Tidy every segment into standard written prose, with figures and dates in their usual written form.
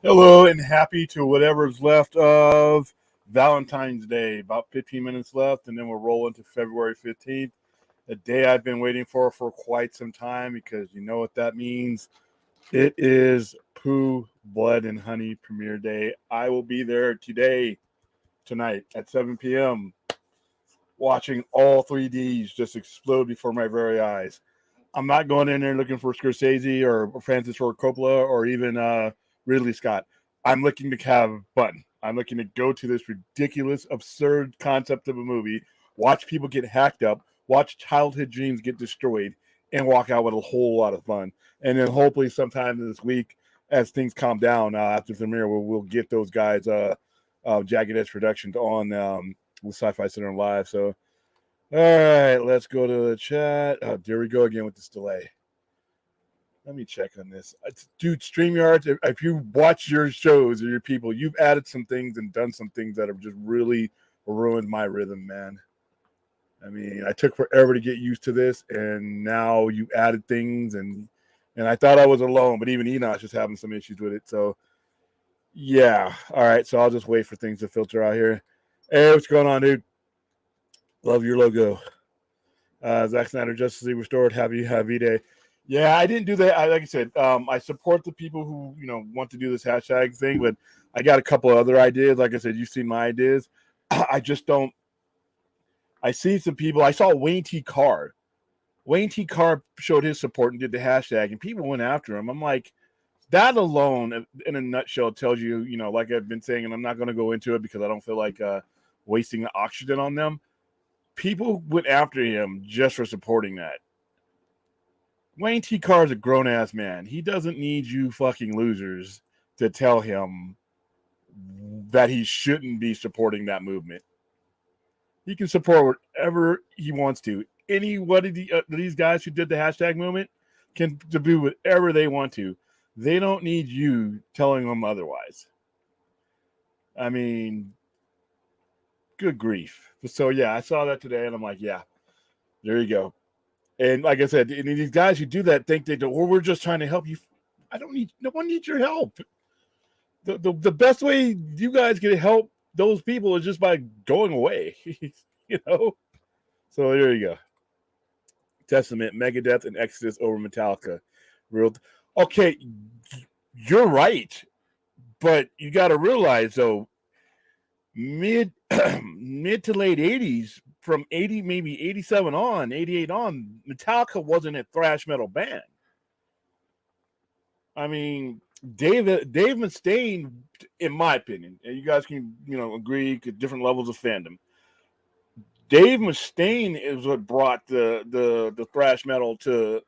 Hello and happy to whatever's left of Valentine's Day. About 15 minutes left, and then we'll roll into February 15th, a day I've been waiting for quite some time because you know what that means. It is Pooh Blood and Honey premiere day. I will be there tonight at 7 p.m. watching all 3Ds just explode before my very eyes. I'm not going in there looking for Scorsese or Francis Ford Coppola or even Ridley Scott. I'm looking to have fun. I'm looking to go to this ridiculous, absurd concept of a movie, watch people get hacked up, watch childhood dreams get destroyed, and walk out with a whole lot of fun. And then hopefully sometime this week, as things calm down after the premiere, we'll get those guys, Jagged Edge Productions, on with Sci-Fi Center Live. So, all right, let's go to the chat. Oh, there we go again with this delay. Let me check on this. Dude, StreamYard, if you watch your shows or your people, you've added some things and done some things that have just really ruined my rhythm, man. I mean, I took forever to get used to this, and now you added things, and I thought I was alone, but even Enoch's just having some issues with it. So, yeah. All right, so I'll just wait for things to filter out here. Hey, what's going on, dude? Love your logo. Zack Snyder, Justice League Restored, happy day. Yeah, I didn't do that. Like I said, I support the people who want to do this hashtag thing, but I got a couple of other ideas. Like I said, you've seen my ideas. I just don't. I see some people. I saw Wayne T. Carr. Wayne T. Carr showed his support and did the hashtag, and people went after him. I'm like, that alone, in a nutshell, tells you, like I've been saying, and I'm not going to go into it because I don't feel like wasting the oxygen on them. People went after him just for supporting that. Wayne T. Carr is a grown-ass man. He doesn't need you fucking losers to tell him that he shouldn't be supporting that movement. He can support whatever he wants to. Any one of these guys who did the hashtag movement can do whatever they want to. They don't need you telling them otherwise. I mean, good grief. So, yeah, I saw that today, and I'm like, yeah, there you go. And like I said, these guys who do that think we're just trying to help you. No one needs your help. The best way you guys can help those people is just by going away, So there you go. Testament, Megadeth, and Exodus over Metallica. Okay, you're right, but you got to realize though, mid to late 80s, from 80, maybe 87 on, 88 on, Metallica wasn't a thrash metal band. I mean, Dave Mustaine, in my opinion, and you guys can, agree to different levels of fandom. Dave Mustaine is what brought the thrash metal to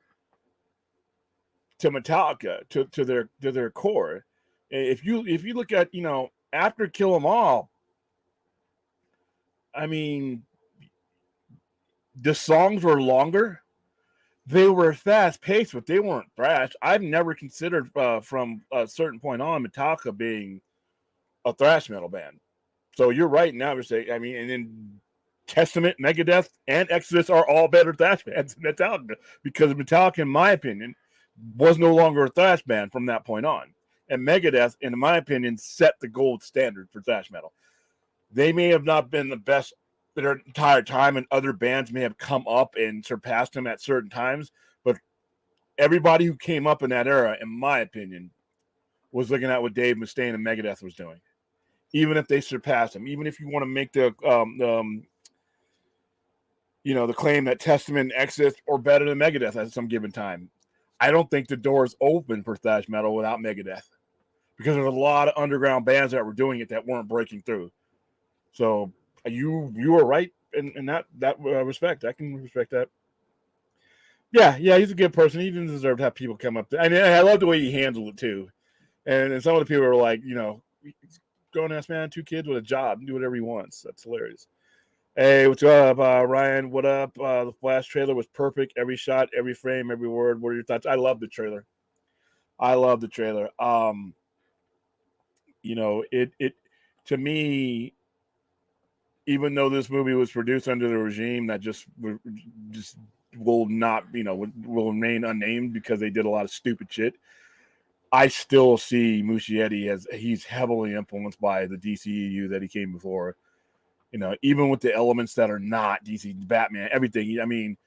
Metallica, to their core. If you look at, after Kill 'Em All, I mean, the songs were longer. They were fast paced, but they weren't thrash. I've never considered from a certain point on Metallica being a thrash metal band. So you're right now. We're saying, I mean, and then Testament, Megadeth, and Exodus are all better thrash bands than Metallica, because Metallica, in my opinion, was no longer a thrash band from that point on. And Megadeth, in my opinion, set the gold standard for thrash metal. They may have not been the best their entire time, and other bands may have come up and surpassed them at certain times, but everybody who came up in that era, in my opinion, was looking at what Dave Mustaine and Megadeth was doing. Even if they surpassed them, even if you want to make the claim that Testament and Exodus are better than Megadeth at some given time, I don't think the door is open for thrash metal without Megadeth, because there's a lot of underground bands that were doing it that weren't breaking through. So you are right in that respect. I can respect that. Yeah, he's a good person. He didn't deserve to have people come up to. I love the way he handled it too. And some of the people are like, grown ass man, 2 kids with a job, do whatever he wants. That's hilarious. Hey, what's up, Ryan? What up? The Flash trailer was perfect. Every shot, every frame, every word. What are your thoughts? I love the trailer. It to me, even though this movie was produced under the regime that just just will not, will remain unnamed because they did a lot of stupid shit. I still see Muschietti as he's heavily influenced by the DCEU that he came before. Even with the elements that are not DC, Batman, everything. I mean,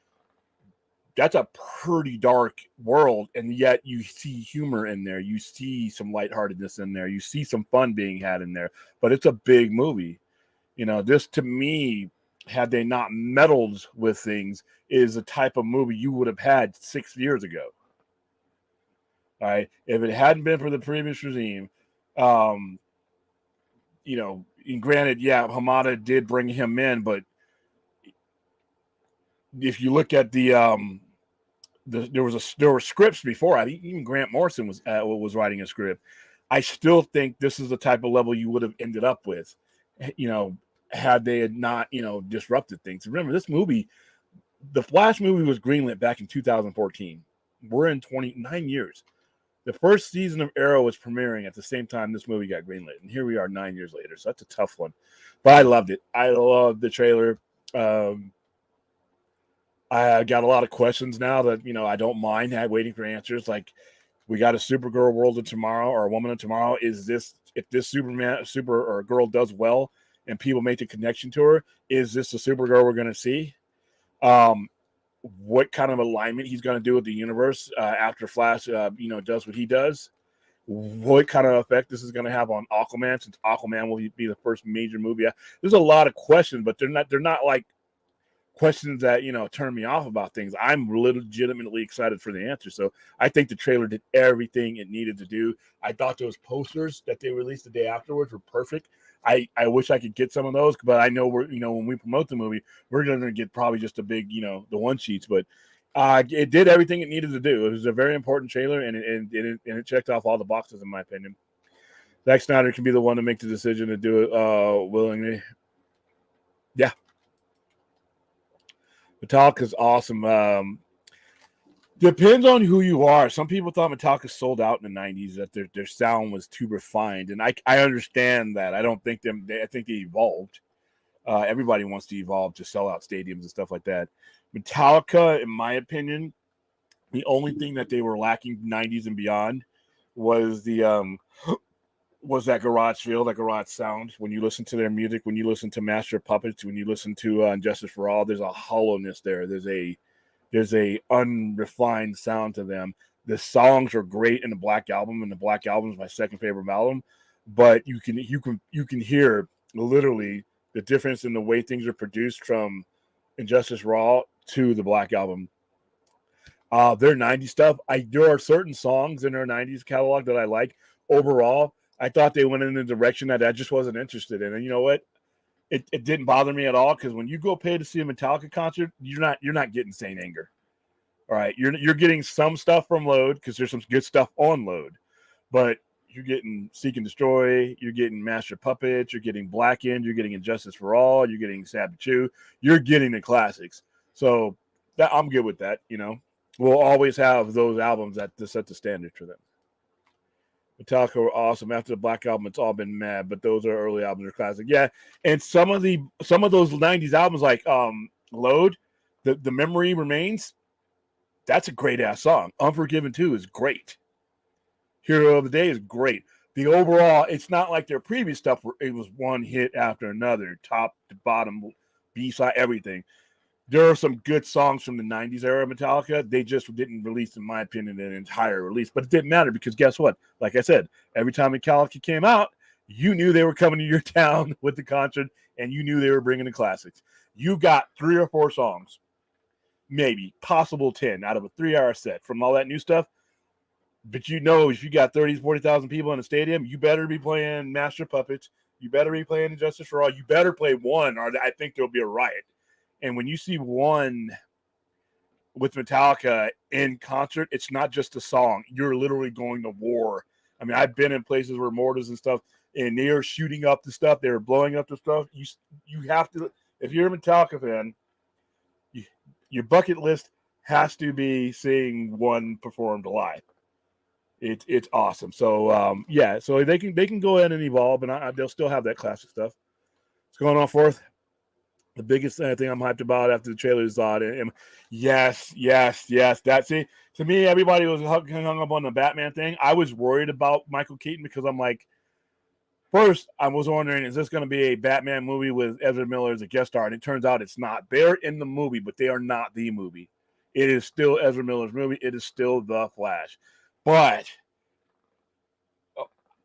that's a pretty dark world, and yet you see humor in there. You see some lightheartedness in there. You see some fun being had in there. But it's a big movie. This to me, had they not meddled with things, is the type of movie you would have had 6 years ago. All right. If it hadn't been for the previous regime, and granted, yeah, Hamada did bring him in, but if you look at there were scripts before. Even Grant Morrison was writing a script. I still think this is the type of level you would have ended up with, had they had not, disrupted things. Remember, this movie, the Flash movie, was greenlit back in 2014. We're in 29 years. The first season of Arrow was premiering at the same time this movie got greenlit, and here we are 9 years later. So that's a tough one, but I loved it. I loved the trailer. I got a lot of questions now that I don't mind waiting for answers. Like, we got a Supergirl world of tomorrow, or a Woman of Tomorrow. If this super or girl does well and people make the connection to her, is this the Supergirl we're going to see? What kind of alignment he's going to do with the universe after Flash, does what he does? What kind of effect this is going to have on Aquaman, since Aquaman will be the first major movie? There's a lot of questions, but they're not like questions that turn me off about things. I'm legitimately excited for the answer. So I think the trailer did everything it needed to do. I thought those posters that they released the day afterwards were perfect. I wish I could get some of those, but I know we're when we promote the movie, we're going to get probably just a big the one sheets. But it did everything it needed to do. It was a very important trailer, and it checked off all the boxes in my opinion. Zack Snyder can be the one to make the decision to do it willingly. Yeah. Metallica's awesome. Depends on who you are. Some people thought Metallica sold out in the 90s, that their sound was too refined. And I understand that. I don't think I think they evolved. Everybody wants to evolve to sell out stadiums and stuff like that. Metallica, in my opinion, the only thing that they were lacking 90s and beyond was that garage feel, that garage sound. When you listen to their music, when you listen to Master of Puppets, when you listen to Justice for All, there's a hollowness there. There's a unrefined sound to them. The songs are great in the Black Album, and the Black Album is my second favorite album. But you can hear literally the difference in the way things are produced from Injustice Raw to the Black Album. Their 90s stuff, there are certain songs in their 90s catalog that I like. Overall, I thought they went in a direction that I just wasn't interested in. And you know what? It didn't bother me at all, because when you go pay to see a Metallica concert, you're not getting Saint Anger. All right, you're getting some stuff from Load, because there's some good stuff on Load, but you're getting Seek and Destroy, you're getting Master Puppets, you're getting Blackened, you're getting Injustice for All, you're getting Saboteur, you're getting the classics. So I'm good with that. We'll always have those albums that set the standard for them. Metallica were awesome. After the Black Album, it's all been mad, but those are early albums, are classic. Yeah, and some of those 90s albums, like Load, the Memory Remains, that's a great ass song. Unforgiven 2 is great. Hero of the Day is great. The overall, it's not like their previous stuff where it was one hit after another, top to bottom, B-side, everything. There are some good songs from the 90s era of Metallica. They just didn't release, in my opinion, an entire release. But it didn't matter, because guess what? Like I said, every time Metallica came out, you knew they were coming to your town with the concert, and you knew they were bringing the classics. You got 3 or 4 songs, maybe, possible 10 out of a 3-hour set from all that new stuff. But if you got 30,000, 40,000 people in a stadium, you better be playing Master Puppets. You better be playing Injustice for All. You better play One, or I think there'll be a riot. And when you see One with Metallica in concert, it's not just a song. You're literally going to war. I mean, I've been in places where mortars and stuff, and they are shooting up the stuff. They're blowing up the stuff. You have to, if you're a Metallica fan, your bucket list has to be seeing One performed live. It's awesome. So so they can go ahead and evolve, and they'll still have that classic stuff. What's going on, Fourth? The biggest thing I'm hyped about after the trailer is yes. That's it. To me, everybody was hung up on the Batman thing. I was worried about Michael Keaton because I'm like, first, I was wondering, is this going to be a Batman movie with Ezra Miller as a guest star? And it turns out it's not. They're in the movie, but they are not the movie. It is still Ezra Miller's movie. It is still The Flash. But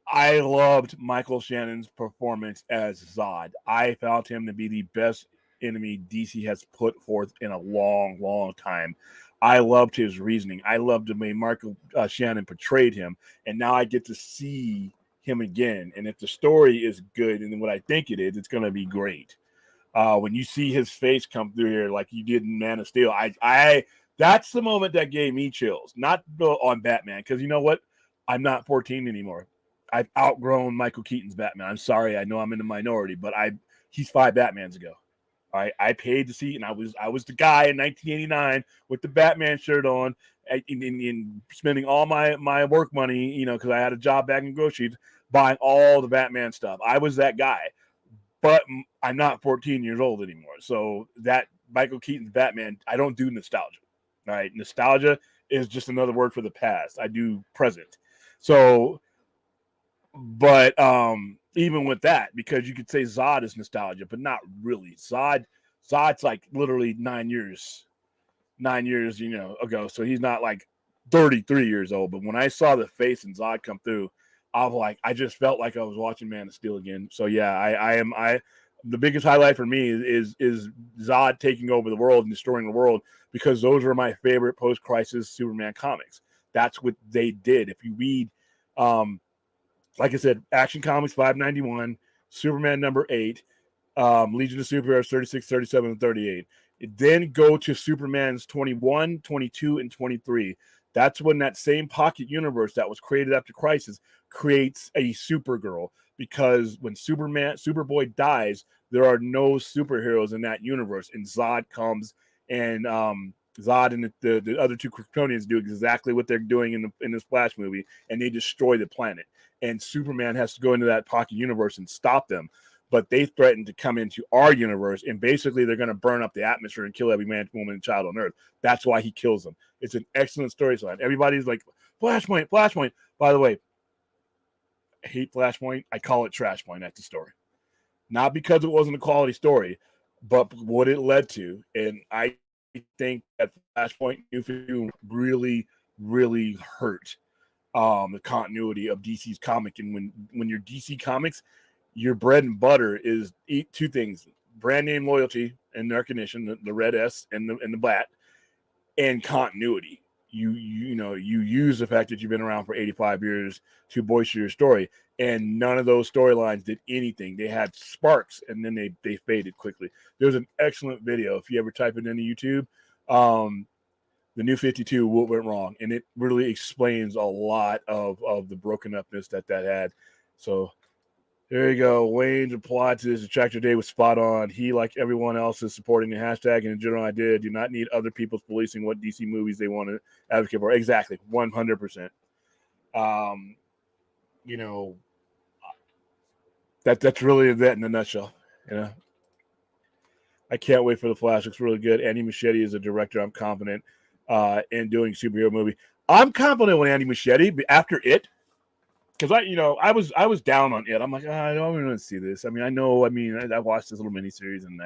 I loved Michael Shannon's performance as Zod. I found him to be the best enemy DC has put forth in a long, long time. I loved his reasoning. I loved the way Michael Shannon portrayed him. And now I get to see him again. And if the story is good and what I think it is, it's going to be great. When you see his face come through here like you did in Man of Steel, I that's the moment that gave me chills. Not on Batman, because you know what? I'm not 14 anymore. I've outgrown Michael Keaton's Batman. I'm sorry, I know I'm in the minority, but he's 5 Batmans ago. All right, I paid to see, and I was the guy in 1989 with the Batman shirt on, and spending all my work money, you know, because I had a job back in groceries, buying all the Batman stuff. I was that guy, but I'm not 14 years old anymore. So that Michael Keaton's Batman, I don't do nostalgia. All right, nostalgia is just another word for the past. I do present. So, but even with that, because you could say Zod is nostalgia, but not really. Zod's like literally 9 years, you know, ago. So he's not like 33 years old. But when I saw the face and Zod come through, I just felt like I was watching Man of Steel again. So yeah, the biggest highlight for me is Zod taking over the world and destroying the world, because those were my favorite post-crisis Superman comics. That's what they did. If you read, like I said, Action Comics 591, Superman number 8, Legion of Superheroes 36, 37, and 38. Then go to Superman's 21, 22, and 23. That's when that same pocket universe that was created after Crisis creates a Supergirl, because when Superboy dies, there are no superheroes in that universe, and Zod comes, and Zod and the other two Kryptonians do exactly what they're doing in this Flash movie, and they destroy the planet. And Superman has to go into that pocket universe and stop them. But they threaten to come into our universe, and basically they're going to burn up the atmosphere and kill every man, woman, and child on Earth. That's why he kills them. It's an excellent storyline. Everybody's like, Flashpoint, Flashpoint. By the way, I hate Flashpoint. I call it Trash Point. That's the story. Not because it wasn't a quality story, but what it led to. And I think that Flashpoint really, really hurt the continuity of DC's comic. And when you're DC Comics, your bread and butter is two things: brand name loyalty and recognition, the red S and the bat, and continuity. You use the fact that you've been around for 85 years to bolster your story, and none of those storylines did anything. They had sparks, and then they faded quickly. There's an excellent video if you ever type it into YouTube, the New 52, what went wrong, and it really explains a lot of the broken upness that had. So there you go. Wayne's reply to this Attractor Day was spot on. He, like everyone else, is supporting the hashtag, and in general idea, do not need other people's policing what DC movies they want to advocate for. Exactly, 100%. You know, that's really that in a nutshell. You know, I can't wait for The Flash. Looks really good. Andy Muschietti is a director. I'm confident in doing superhero movie. I'm confident with Andy Muschietti after it. Because I was down on it. I'm like, I don't even want to see this. I mean, I watched this little miniseries in the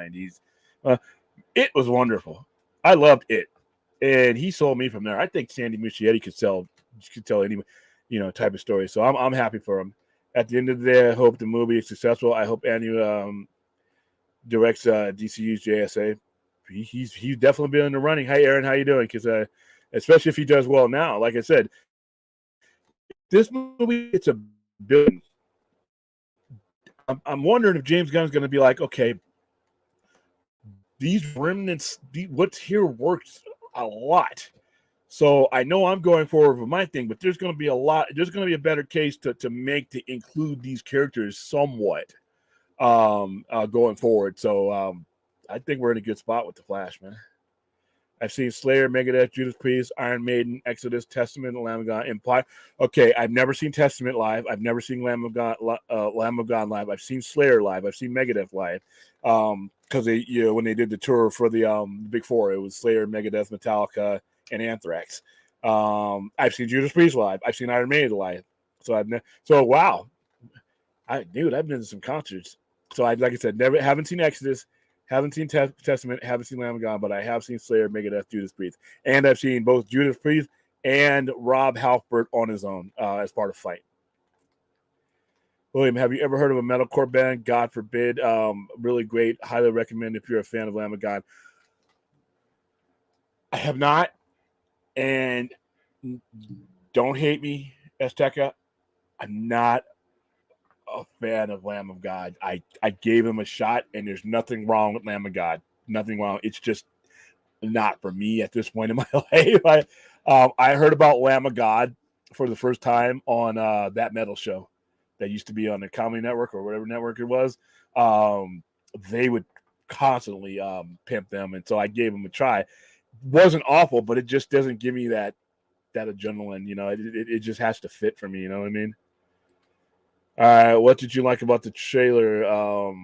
90s. It was wonderful. I loved it, and he sold me from there. I think Sandy Muschietti could tell any, type of story. So I'm happy for him. At the end of the day, I hope the movie is successful. I hope Andy directs DCU's JSA. He's definitely been in the running. Hi, Aaron, how you doing? Because especially if he does well now, like I said. This movie, it's a billion. I'm wondering if James Gunn's going to be like, okay, these remnants, what's here works a lot. So I know I'm going forward with my thing, but there's going to be a better case to include these characters somewhat going forward. So I think we're in a good spot with The Flash, man. I've seen Slayer, Megadeth, Judas Priest, Iron Maiden, Exodus, Testament, Lamb of God, Empire. Okay, I've never seen Testament live. I've never seen Lamb of God live. I've seen Slayer live. I've seen Megadeth live. Because when they did the tour for the Big Four, it was Slayer, Megadeth, Metallica, and Anthrax. I've seen Judas Priest live. I've seen Iron Maiden live. So wow, I've been to some concerts. So like I said, haven't seen Exodus, haven't seen Testament, haven't seen Lamb of God, but I have seen Slayer, Megadeth, Judas Priest, and I've seen both Judas Priest and Rob Halford on his own as part of Fight. William, have you ever heard of a metalcore band? God forbid. Really great. Highly recommend if you're a fan of Lamb of God. I have not, and don't hate me, Azteca. I'm not a fan of Lamb of God. I gave him a shot, and there's nothing wrong with Lamb of God. Nothing wrong. It's just not for me at this point in my life. I heard about Lamb of God for the first time on That Metal Show that used to be on the Comedy Network or whatever network it was. They would constantly pimp them, and so I gave them a try. Wasn't awful, but it just doesn't give me that adrenaline. It just has to fit for me. You know what I mean? All right, what did you like about the trailer? I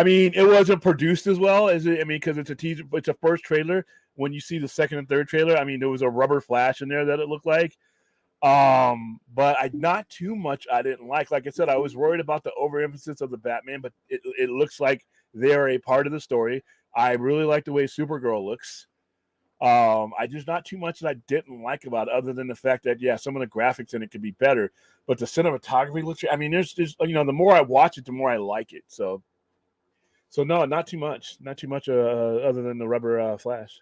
mean, it wasn't produced as well as it. I mean, because it's a teaser, it's a first trailer. When you see the second and third trailer, I mean, there was a rubber flash in there that it looked like. But not too much I didn't like. Like I said, I was worried about the overemphasis of the Batman, but it looks like they're a part of the story. I really like the way Supergirl looks. I just not too much that I didn't like about it, other than the fact that some of the graphics in it could be better, but the cinematography looks. I mean, there's the more I watch it, the more I like it. So no, not too much, other than the rubber flash.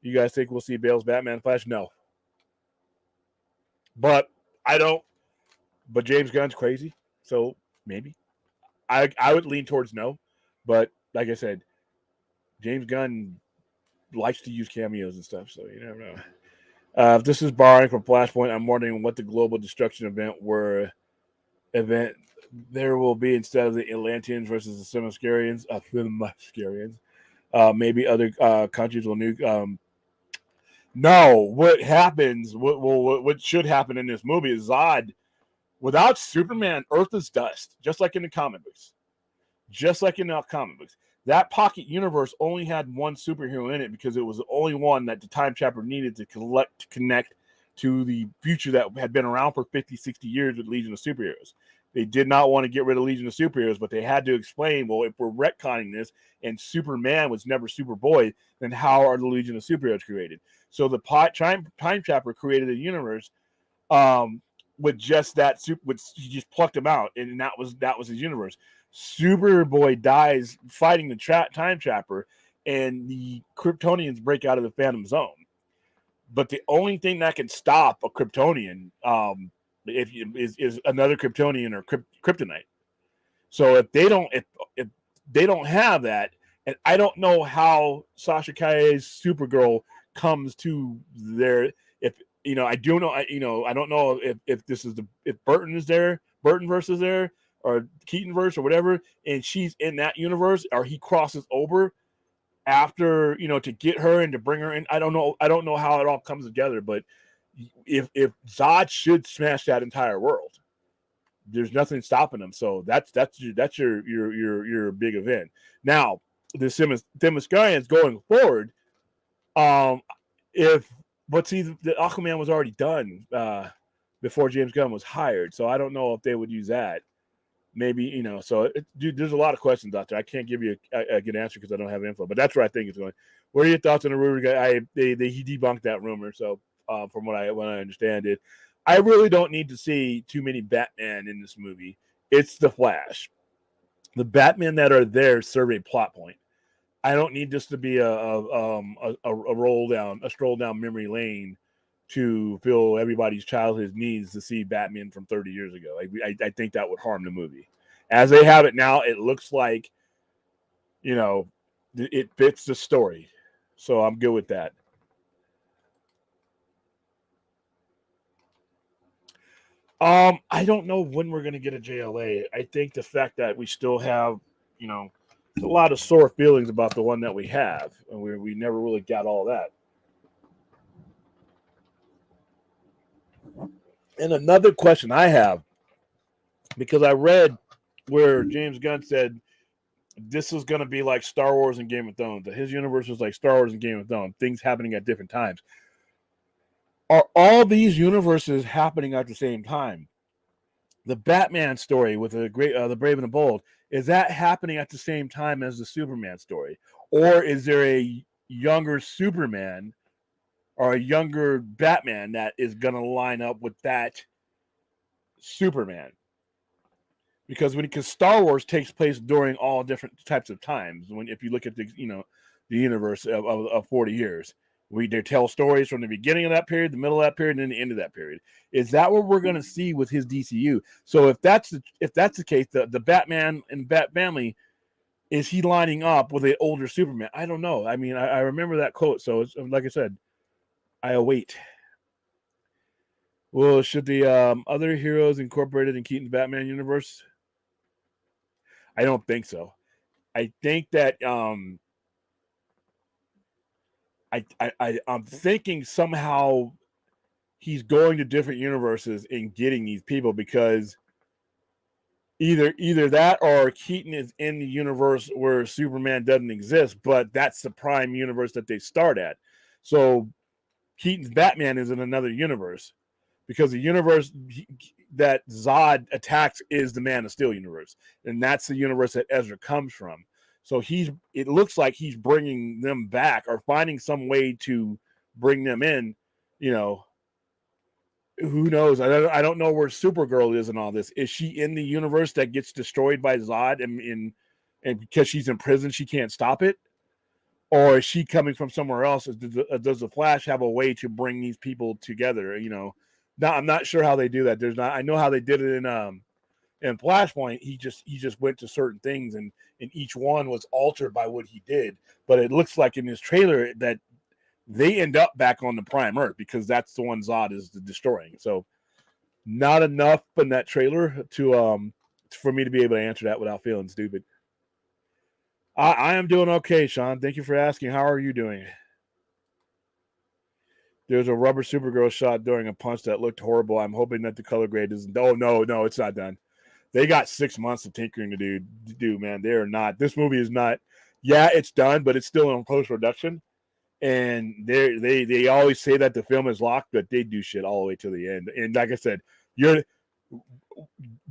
You guys think we'll see Bale's Batman Flash? No, but I don't. But James Gunn's crazy, so maybe I would lean towards no, but like I said, James Gunn likes to use cameos and stuff, so you never know. If this is borrowing from Flashpoint, I'm wondering what the global destruction event there will be instead of the Atlanteans versus the Themyscirians. Maybe other countries will nuke. No, what happens? What should happen in this movie is Zod. Without Superman, Earth is dust, just like in the comic books. That pocket universe only had one superhero in it because it was the only one that the time chapter needed to connect to the future that had been around for 50, 60 years with Legion of Superheroes. They did not want to get rid of Legion of Superheroes, but they had to explain, well, if we're retconning this and Superman was never Superboy, then how are the Legion of Superheroes created? So the time chapter created a universe with just that, he just plucked him out, and that was his universe. Superboy dies fighting the time trapper, and the Kryptonians break out of the Phantom Zone. But the only thing that can stop a Kryptonian is another Kryptonian or kryptonite. So if they don't have that, and I don't know how Sasha Calle's Supergirl comes to their, I do know, I don't know if this is if Burton versus there, or Keaton verse or whatever, and she's in that universe, or he crosses over after, to get her and to bring her in. I don't know how it all comes together, but if Zod should smash that entire world, there's nothing stopping him. So that's your big event. Now, the Themyscirians going forward, the Aquaman was already done before James Gunn was hired, so I don't know if they would use that. Maybe, so there's a lot of questions out there. I can't give you a good answer because I don't have info, but that's where I think it's going. What are your thoughts on the rumor? He debunked that rumor. So from what I understand it, I really don't need to see too many Batman in this movie. It's the Flash. The Batman that are there serve a plot point. I don't need this to be a stroll down memory lane to fill everybody's childhood needs to see Batman from 30 years ago. I think that would harm the movie. As they have it now, it looks like, it fits the story. So I'm good with that. I don't know when we're going to get a JLA. I think the fact that we still have, a lot of sore feelings about the one that we have, and we never really got all that. And another question I have, because I read where James Gunn said this is going to be like Star Wars and Game of Thrones. His universe is like Star Wars and Game of Thrones, things happening at different times. Are all these universes happening at the same time? The Batman story with the Brave and the Bold, is that happening at the same time as the Superman story? Or is there a younger Superman or a younger Batman that is going to line up with that Superman? Because Star Wars takes place during all different types of times. If you look at the universe of 40 years, they tell stories from the beginning of that period, the middle of that period, and then the end of that period. Is that what we're going to see with his DCU? So if that's the case, the Batman and Bat family, is he lining up with an older Superman? I don't know. I mean, I remember that quote. So it's, like I said, I await. Well, should the other heroes incorporated in Keaton's Batman universe? I don't think so. I think that I'm thinking somehow he's going to different universes and getting these people, because either that or Keaton is in the universe where Superman doesn't exist, but that's the prime universe that they start at. So Keaton's Batman is in another universe, because the universe that Zod attacks is the Man of Steel universe, and that's the universe that Ezra comes from. So it looks like he's bringing them back, or finding some way to bring them in. Who knows? I don't know where Supergirl is in all this. Is she in the universe that gets destroyed by Zod, and because she's in prison, she can't stop it? Or is she coming from somewhere else? Does the Flash have a way to bring these people together? Now, I'm not sure how they do that. I know how they did it in Flashpoint. He just went to certain things, and each one was altered by what he did. But it looks like in this trailer that they end up back on the Prime Earth, because that's the one Zod is destroying. So not enough in that trailer to for me to be able to answer that without feeling stupid. I am doing okay, Sean. Thank you for asking. How are you doing? There's a rubber Supergirl shot during a punch that looked horrible. I'm hoping that the color grade isn't. Oh, no, it's not done. They got 6 months of tinkering to do, man. They are not. This movie is not. Yeah, it's done, but it's still in post-production. And they always say that the film is locked, but they do shit all the way to the end. And like I said,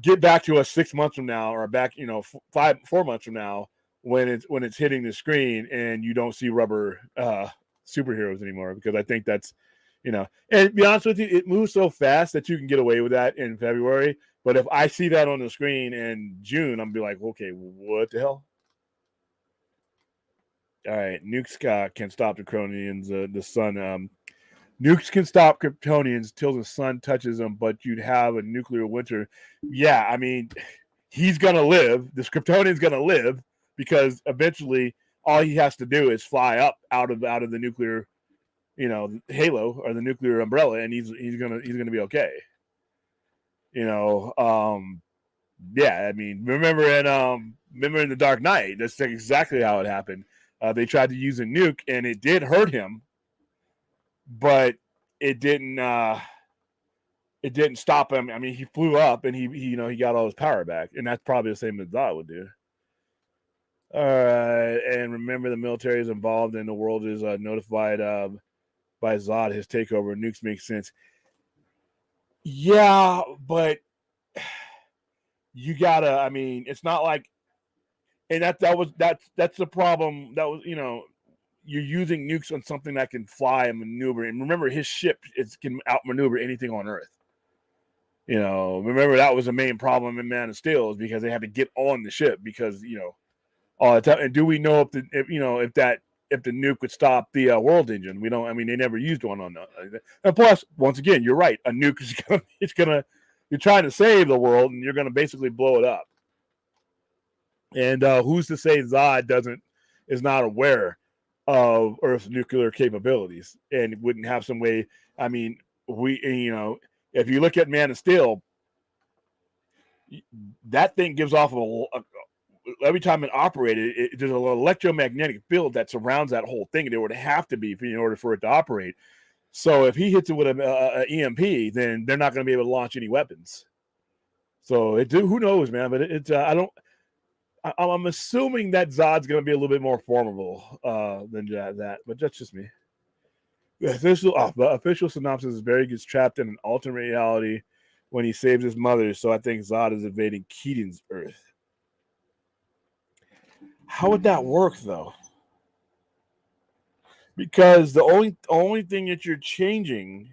get back to us 6 months from now, or back 4 months from now, when it's hitting the screen and you don't see rubber superheroes anymore, because I think that's and to be honest with you, it moves so fast that you can get away with that in February. But if I see that on the screen in June, I'm be like, okay, what the hell? All right, nukes can stop the Kryptonians. The sun, nukes can stop Kryptonians till the sun touches them, but you'd have a nuclear winter. Yeah, I mean, he's gonna live. This Kryptonian's gonna live, because eventually all he has to do is fly up out of the nuclear, halo, or the nuclear umbrella, and he's gonna be okay. Yeah, I mean, remember in the Dark Knight, that's exactly how it happened. They tried to use a nuke, and it did hurt him, but it didn't stop him. I mean, he flew up, and he got all his power back, and that's probably the same as Zod would do. All right, and remember, the military is involved, and the world is notified by Zod. His takeover nukes make sense. Yeah, but you gotta. I mean, it's not like, and that's the problem. That was you're using nukes on something that can fly and maneuver. And remember, his ship can outmaneuver anything on Earth. Remember, that was the main problem in Man of Steel, is because they had to get on the ship, because all the time. And do we know if the nuke would stop the world engine? We don't. I mean, they never used one on that. And plus, once again, you're right. A nuke is you're trying to save the world, and you're gonna basically blow it up. And who's to say Zod is not aware of Earth's nuclear capabilities and wouldn't have some way? I mean, if you look at Man of Steel, that thing gives off every time it operated, there's an electromagnetic field that surrounds that whole thing. There would have to be in order for it to operate. So if he hits it with an EMP, then they're not going to be able to launch any weapons. So who knows, man? But I'm assuming that Zod's going to be a little bit more formidable than that, but that's just me. The official synopsis is Barry gets trapped in an alternate reality when he saves his mother, so I think Zod is invading Keaton's Earth. How would that work, though? Because the only thing that you're changing,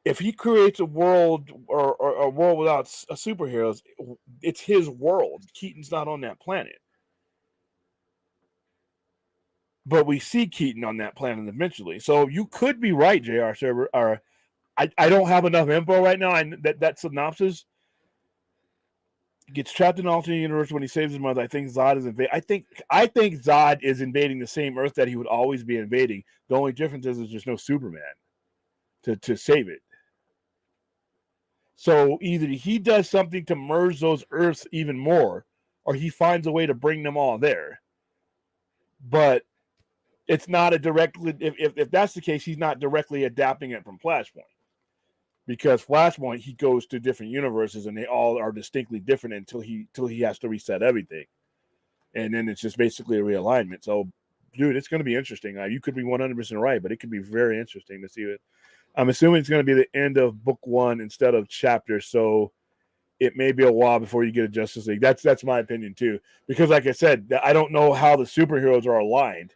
if he creates a world or a world without superheroes, it's his world. Keaton's not on that planet. But we see Keaton on that planet eventually. So you could be right, JR Server. Or I don't have enough info right now. That synopsis gets trapped in an alternate universe when he saves his mother. I think Zod is invading. I think Zod is invading the same Earth that he would always be invading. The only difference is there's no Superman to save it. So either he does something to merge those Earths even more, or he finds a way to bring them all there. But it's not a directly. If that's the case, he's not directly adapting it from Flashpoint. Because Flashpoint, he goes to different universes and they all are distinctly different until he has to reset everything. And then it's just basically a realignment. So, dude, it's going to be interesting. You could be 100% right, but it could be very interesting to see it. I'm assuming it's going to be the end of book 1 instead of chapter. So it may be a while before you get a Justice League. That's my opinion, too. Because, like I said, I don't know how the superheroes are aligned.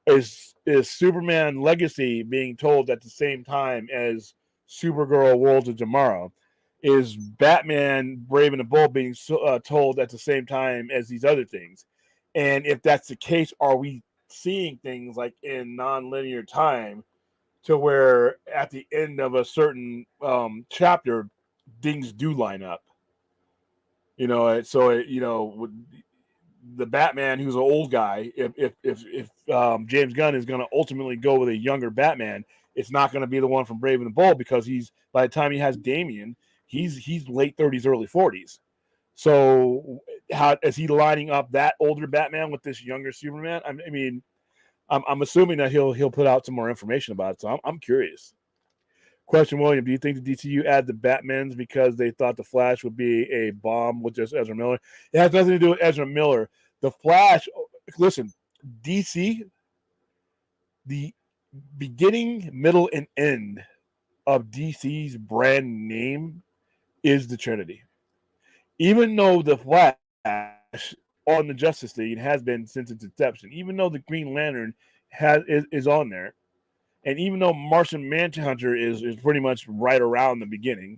Is Superman Legacy being told at the same time as Supergirl Worlds of Tomorrow? Is Batman Brave and the Bold being told at the same time as these other things? And if that's the case, are we seeing things like in non-linear time to where at the end of a certain chapter, things do line up? The Batman, who's an old guy, if James Gunn is going to ultimately go with a younger Batman, it's not going to be the one from Brave and the Bold because by the time he has Damian, he's late 30s, early 40s. So how is he lining up that older Batman with this younger Superman? I'm assuming that he'll put out some more information about it. So I'm curious. Question, William, do you think the DCU add the Batmans because they thought the Flash would be a bomb with just Ezra Miller? It has nothing to do with Ezra Miller. The Flash, listen, DC, the beginning, middle, and end of DC's brand name is the Trinity. Even though the Flash on the Justice League has been since its inception, even though the Green Lantern is on there, and even though Martian Manhunter is pretty much right around the beginning,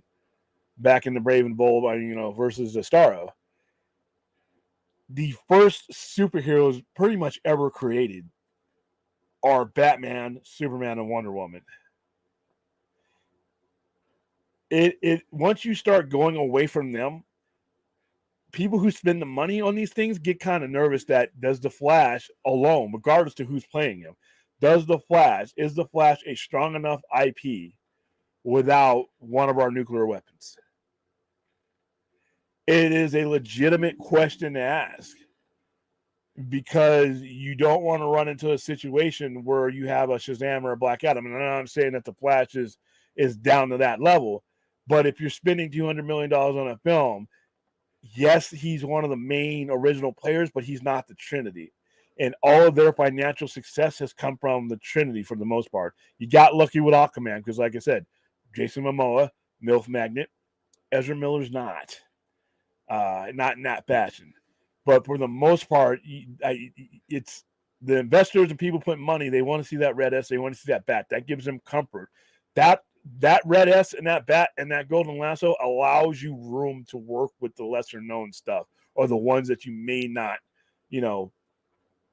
back in the Brave and Bold, versus Starro, the first superheroes pretty much ever created are Batman, Superman, and Wonder Woman. It once you start going away from them, people who spend the money on these things get kind of nervous that does the Flash alone, regardless to who's playing him, is the Flash a strong enough IP without one of our nuclear weapons? It is a legitimate question to ask because you don't want to run into a situation where you have a Shazam or a Black Adam. And I'm not saying that the Flash is down to that level, but if you're spending $200 million on a film, yes, he's one of the main original players, but he's not the Trinity. And all of their financial success has come from the Trinity for the most part. You got lucky with Aquaman because, like I said, Jason Momoa, MILF Magnet, Ezra Miller's not in that fashion. But for the most part, it's the investors and people putting money. They want to see that red S. They want to see that bat. That gives them comfort. That red S and that bat and that golden lasso allows you room to work with the lesser known stuff or the ones that you may not,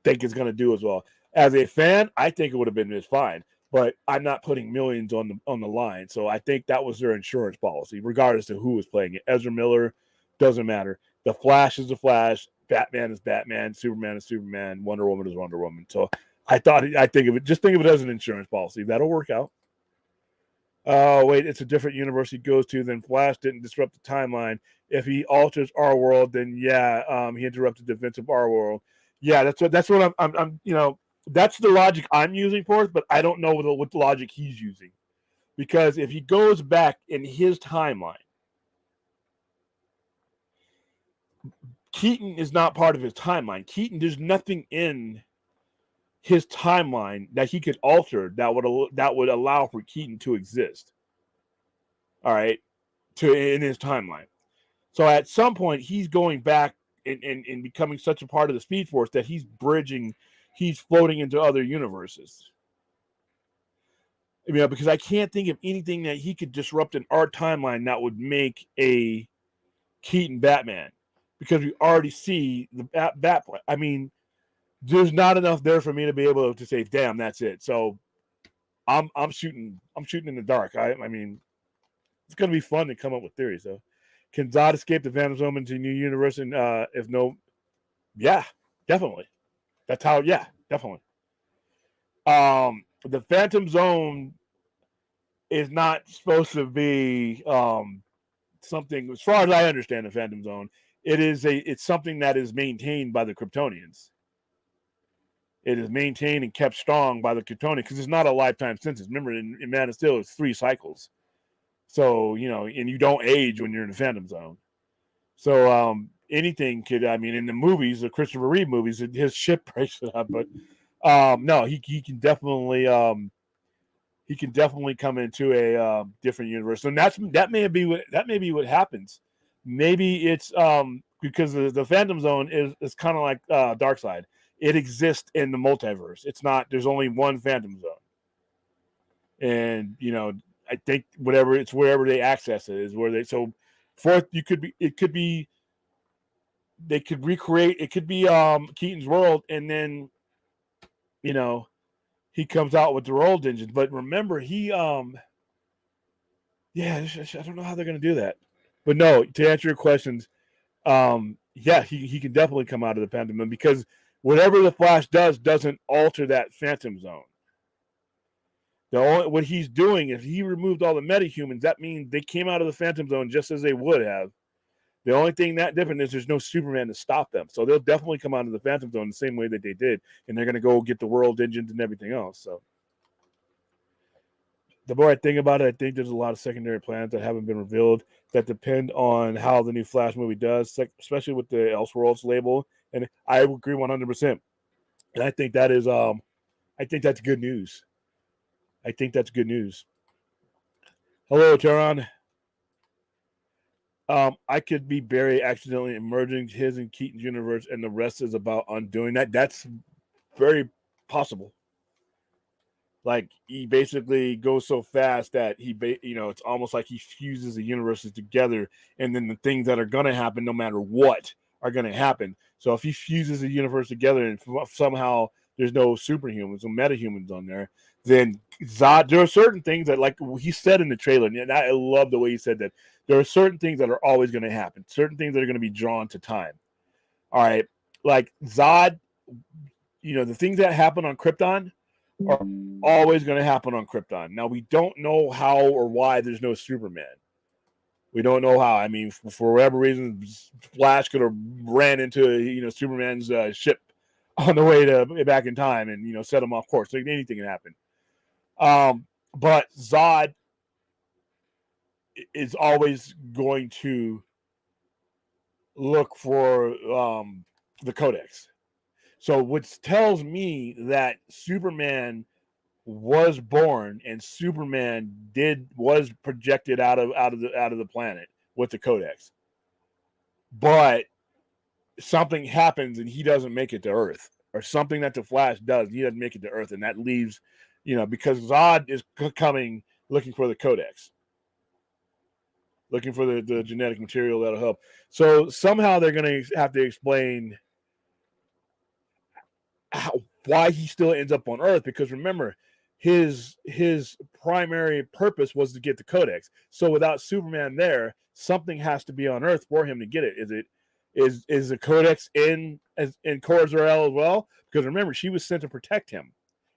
think is going to do as well. As a fan, I think it would have been just fine, but I'm not putting millions on the line. So I think that was their insurance policy, regardless of who was playing it. Ezra Miller, doesn't matter. The Flash is the Flash. Batman is Batman. Superman is Superman. Wonder Woman is Wonder Woman. So I think of it as an insurance policy. That'll work out. Oh, wait, it's a different universe he goes to. Then Flash didn't disrupt the timeline. If he alters our world, then yeah, he interrupted the events of our world. Yeah, that's what I'm that's the logic I'm using for it, but I don't know what logic he's using. Because if he goes back in his timeline, Keaton is not part of his timeline. Keaton, there's nothing in his timeline that he could alter that would allow for Keaton to exist. All right, in his timeline. So at some point, he's going back and becoming such a part of the Speed Force that he's floating into other universes. Because I can't think of anything that he could disrupt in our timeline that would make a Keaton Batman. Because we already see the Batman. I mean, there's not enough there for me to be able to say, "Damn, that's it." So, I'm shooting in the dark. I mean, it's gonna be fun to come up with theories. So, can Zod escape the Phantom Zone into a new universe? And if no, yeah, definitely. That's how. Yeah, definitely. The Phantom Zone is not supposed to be something, as far as I understand the Phantom Zone, it's something that is maintained by the Kryptonians. It is maintained and kept strong by the Kryptonians because it's not a lifetime sentence. Remember, in Man of Steel, it's 3 cycles. So, and you don't age when you're in the Phantom Zone. So, anything could, in the movies, the Christopher Reeve movies, his ship breaks it up. But, no, he can definitely come into a different universe. And that may be what happens. Maybe it's because the Phantom Zone is kind of like Darkseid. It exists in the multiverse. It's not. There's only one Phantom Zone, and I think wherever they access it is where they. So, fourth, it could be. They could recreate. It could be Keaton's world, and then, he comes out with the old engine. But remember, I don't know how they're going to do that. But no, to answer your questions, he can definitely come out of the Phantom Zone because whatever the Flash does doesn't alter that Phantom Zone. What he's doing is he removed all the metahumans. That means they came out of the Phantom Zone just as they would have. The only thing that different is there's no Superman to stop them. So they'll definitely come out of the Phantom Zone the same way that they did. And they're going to go get the world engines and everything else. So the more I think about it, I think there's a lot of secondary plans that haven't been revealed that depend on how the new Flash movie does, especially with the Elseworlds label. And I agree 100%. And I think that is, I think that's good news. Hello, Tehran. I could be Barry accidentally merging his and Keaton's universe, and the rest is about undoing that. That's very possible. Like, he basically goes so fast that it's almost like he fuses the universes together, and then the things that are going to happen, no matter what, are going to happen. So if he fuses the universe together and somehow there's no superhumans or metahumans on there, then Zod, there are certain things that, like he said in the trailer, and I love the way he said that, there are certain things that are always going to happen, certain things that are going to be drawn to time. All right. Like Zod, the things that happen on Krypton are always going to happen on Krypton. Now, we don't know how or why there's no Superman. We don't know how. I mean, for whatever reason, Flash could have ran into, Superman's ship on the way back in time and, set him off course. So anything can happen. But Zod is always going to look for the Codex. So which tells me that Superman was born and Superman was projected out of the planet with the Codex. But something happens and he doesn't make it to Earth, or something that the Flash does, he doesn't make it to Earth, and that leaves, because Zod is coming looking for the Codex, looking for the genetic material that'll help. So somehow they're going to have to explain why he still ends up on Earth, because remember, his primary purpose was to get the Codex. So without Superman there, something has to be on Earth for him to get it. Is the Codex in Kor-El as well? Because remember, she was sent to protect him.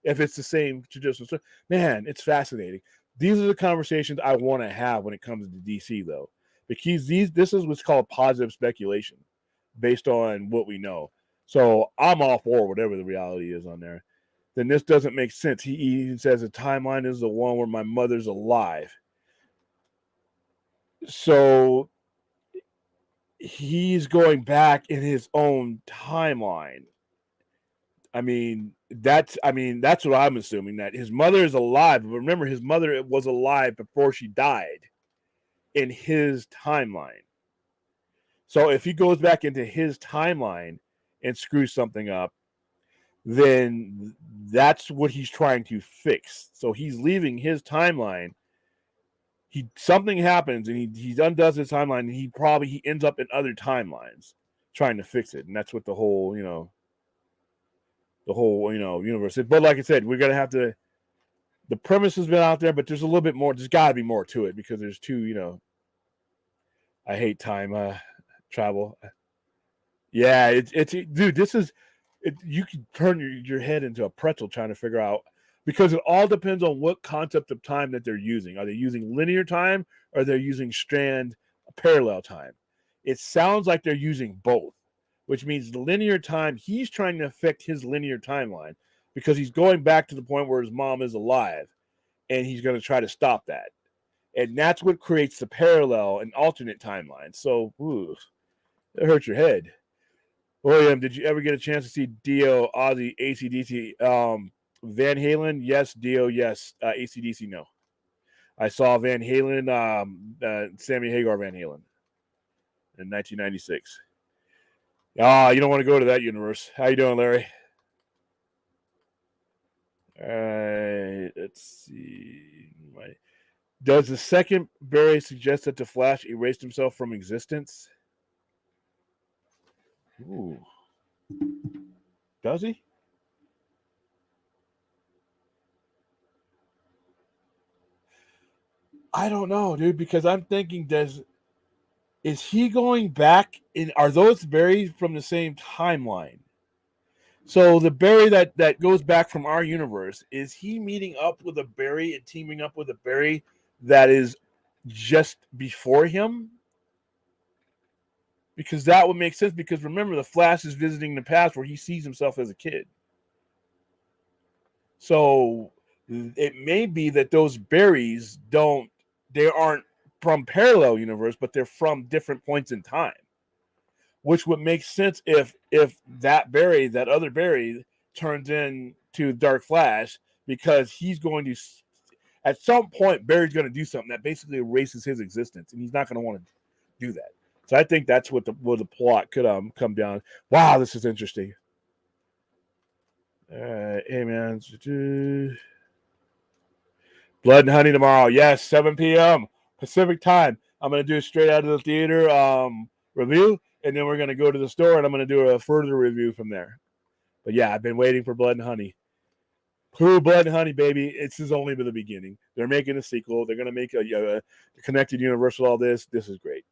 If it's the same traditional, man, it's fascinating. These are the conversations I want to have when it comes to DC, though, because this is what's called positive speculation based on what we know. So I'm all for whatever the reality is on there. Then this doesn't make sense. He says the timeline is the one where my mother's alive. So he's going back in his own timeline. That's what I'm assuming, that his mother is alive. But remember, his mother was alive before she died in his timeline. So if he goes back into his timeline and screws something up, then that's what he's trying to fix. So he's leaving his timeline. Something happens and he undoes his timeline, and he ends up in other timelines trying to fix it. And that's what the whole universe is. But like I said, we're gonna have to. The premise has been out there, but there's a little bit more. There's got to be more to it, because there's two. I hate time travel. Yeah, it's dude. This is it. You can turn your head into a pretzel trying to figure out, because it all depends on what concept of time that they're using. Are they using linear time, or they're using strand parallel time? It sounds like they're using both, which means the linear time, he's trying to affect his linear timeline because he's going back to the point where his mom is alive, and he's going to try to stop that. And that's what creates the parallel and alternate timeline. So, it hurts your head. William, did you ever get a chance to see Dio, Ozzy, AC/DC, Van Halen? Yes. Dio, yes. AC/DC, no. I saw Van Halen, Sammy Hagar Van Halen in 1996. You don't want to go to that universe. How you doing, Larry? All right, let's see. Does the second Barry suggest that the Flash erased himself from existence? Ooh. Does he? I don't know, dude, because I'm thinking, is he going back in? Are those Barrys from the same timeline? So the Barry that goes back from our universe, is he meeting up with a Barry and teaming up with a Barry that is just before him? Because that would make sense, because remember, the Flash is visiting the past where he sees himself as a kid. So it may be that those Barrys aren't from parallel universe, but they're from different points in time. Which would make sense if that other Barry, turns into Dark Flash, because he's going to, at some point, Barry's going to do something that basically erases his existence, and he's not going to want to do that. So I think that's what the plot could come down. Wow, this is interesting. Hey man, Blood and Honey tomorrow. Yes, 7 p.m. Pacific time. I'm going to do a straight out of the theater review, and then we're going to go to the store, and I'm going to do a further review from there. But yeah, I've been waiting for Blood and Honey. Pooh Blood and Honey, baby. This is only the beginning. They're making a sequel. They're going to make a connected universe with all this. This is great.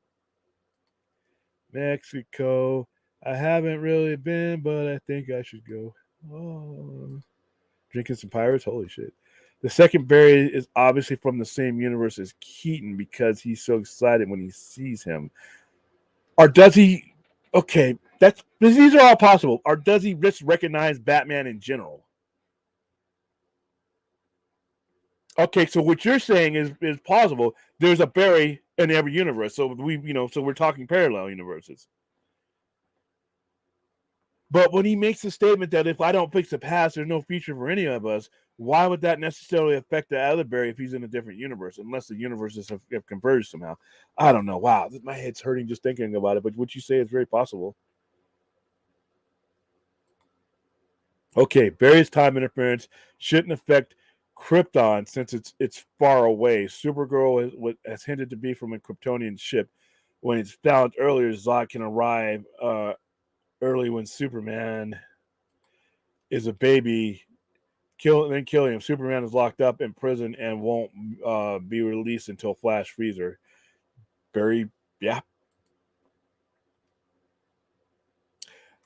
Mexico. I haven't really been, but I think I should go. Oh, drinking some pirates? Holy shit. The second Barry is obviously from the same universe as Keaton, because he's so excited when he sees him. Or does he? Okay, these are all possible. Or does he just recognize Batman in general? Okay, so what you're saying is possible. There's a Barry in every universe, so we're talking parallel universes. But when he makes the statement that if I don't fix the past, there's no future for any of us, why would that necessarily affect the other Barry if he's in a different universe, unless the universes have converged somehow? I don't know. Wow, my head's hurting just thinking about it, but what you say is very possible. Okay, Barry's time interference shouldn't affect Krypton since it's far away. Supergirl has hinted to be from a Kryptonian ship. When it's found earlier, Zod can arrive early when Superman is a baby, kill him. Superman is locked up in prison and won't be released until Flash frees her. Barry, yeah.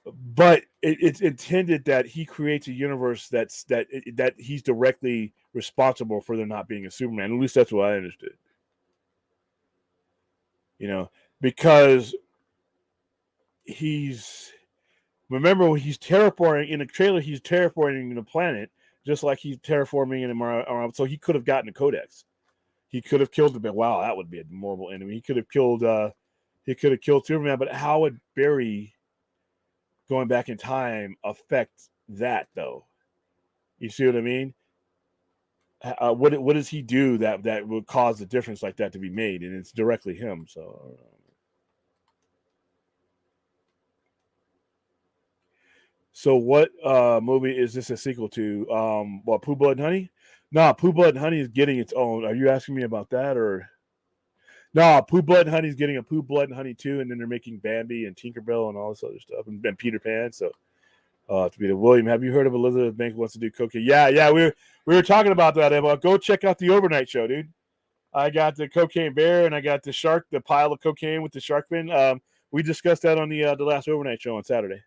But it's intended that he creates a universe that he's directly responsible for there not being a Superman. At least that's what I understood. Because remember when he's terraforming in the trailer, he's terraforming the planet just like he's terraforming in around. So he could have gotten a codex. He could have killed him. Wow, that would be a horrible enemy. He could have killed he could have killed Superman. But how would Barry going back in time affect that, though? You see what I mean? What does he do that would cause a difference like that to be made? And it's directly him. So what movie is this a sequel to? What, Pooh Blood and Honey? No, Pooh Blood and Honey is getting its own. Are you asking me about that, or no? Pooh Blood and Honey is getting a Pooh Blood and Honey 2, and then they're making Bambi and Tinkerbell and all this other stuff, and Peter Pan. So to be the William, have you heard of Elizabeth Banks wants to do cocaine? Yeah, we were talking about that. Emma. Go check out the overnight show, dude. I got the cocaine bear, and I got the shark, the pile of cocaine with the shark fin. We discussed that on the last overnight show on Saturday.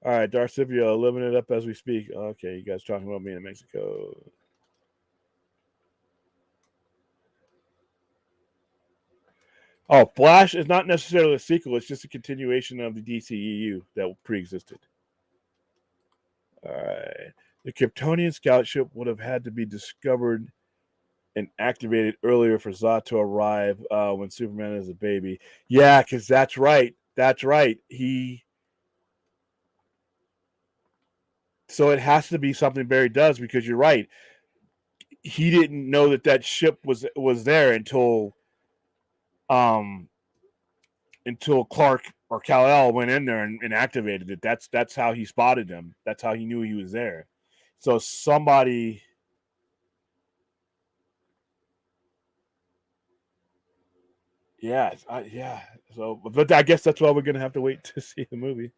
All right, Darcivio, living it up as we speak. Okay, you guys talking about me in Mexico. Oh, Flash is not necessarily a sequel. It's just a continuation of the DCEU that pre-existed. All right. The Kryptonian scout ship would have had to be discovered and activated earlier for Zod to arrive when Superman is a baby. Yeah, because that's right. That's right. So it has to be something Barry does, because you're right. He didn't know that ship was there until Clark or Kal-El went in there and activated it. That's how he spotted him. That's how he knew he was there. So somebody. Yeah. So, but I guess that's why we're gonna have to wait to see the movie.